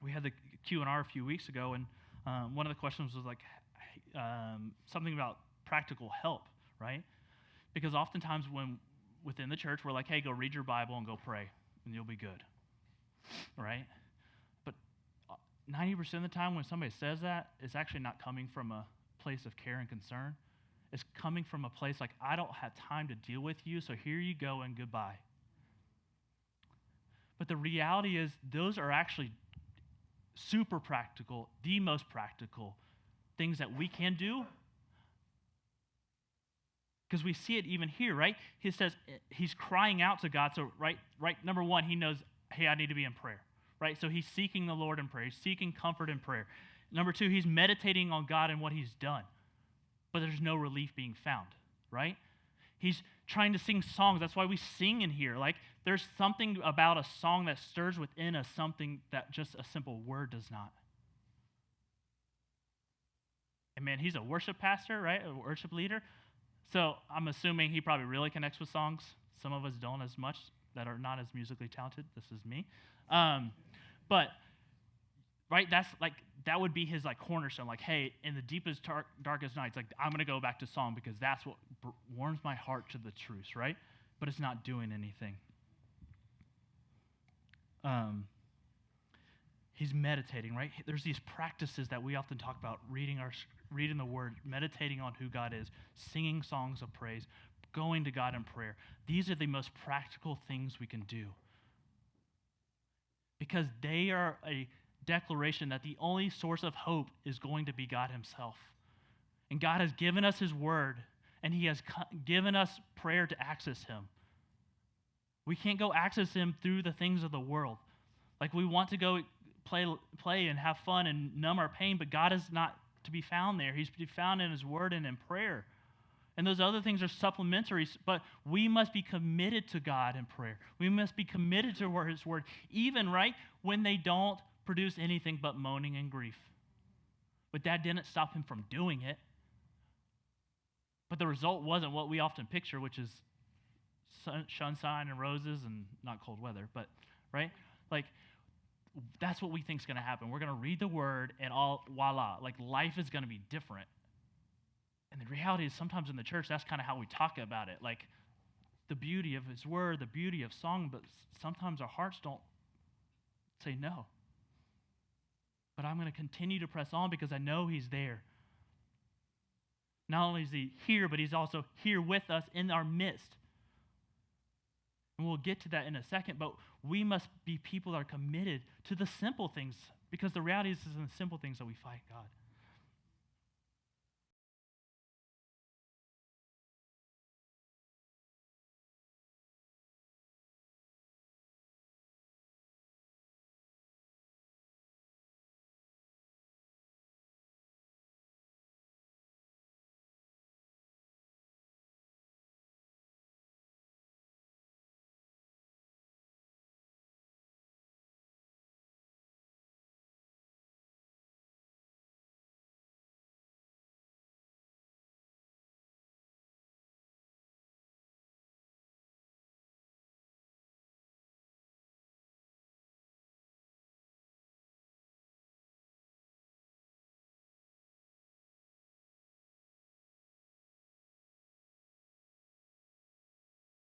we had the Q&R a few weeks ago, and one of the questions was like something about practical help, right? Because oftentimes when within the church, we're like, hey, go read your Bible and go pray, and you'll be good, right? But 90% of the time when somebody says that, it's actually not coming from a place of care and concern. It's coming from a place like, I don't have time to deal with you, so here you go and goodbye. But the reality is those are actually super practical, the most practical things that we can do. Because we see it even here, right? He says he's crying out to God. So right, number one, he knows, hey, I need to be in prayer, right? So he's seeking the Lord in prayer. He's seeking comfort in prayer. Number two, he's meditating on God and what he's done. But there's no relief being found, right? He's trying to sing songs. That's why we sing in here. Like, there's something about a song that stirs within us, something that just a simple word does not. And man, he's a worship pastor, right? A worship leader. So I'm assuming he probably really connects with songs. Some of us don't as much, that are not as musically talented. This is me. But right, that's like, that would be his like cornerstone. Like, hey, in the deepest, darkest nights, like, I'm going to go back to song because that's what warms my heart to the truth, right? But it's not doing anything. He's meditating, right? There's these practices that we often talk about, reading the Word, meditating on who God is, singing songs of praise, going to God in prayer. These are the most practical things we can do because they are a declaration that the only source of hope is going to be God himself. And God has given us his word, and he has given us prayer to access him. We can't go access him through the things of the world. Like, we want to go play and have fun and numb our pain, but God is not to be found there. He's to be found in his word and in prayer. And those other things are supplementary, but we must be committed to God in prayer. We must be committed to his word, even, right, when they don't produce anything but moaning and grief. But that didn't stop him from doing it. But the result wasn't what we often picture, which is sunshine and roses and not cold weather, but, right? Like, that's what we think is going to happen. We're going to read the word and all, voila, like life is going to be different. And the reality is sometimes in the church, that's kind of how we talk about it. Like, the beauty of his word, the beauty of song, but sometimes our hearts don't say no. But I'm going to continue to press on because I know he's there. Not only is he here, but he's also here with us in our midst. And we'll get to that in a second, but we must be people that are committed to the simple things because the reality is it's in the simple things that we find God.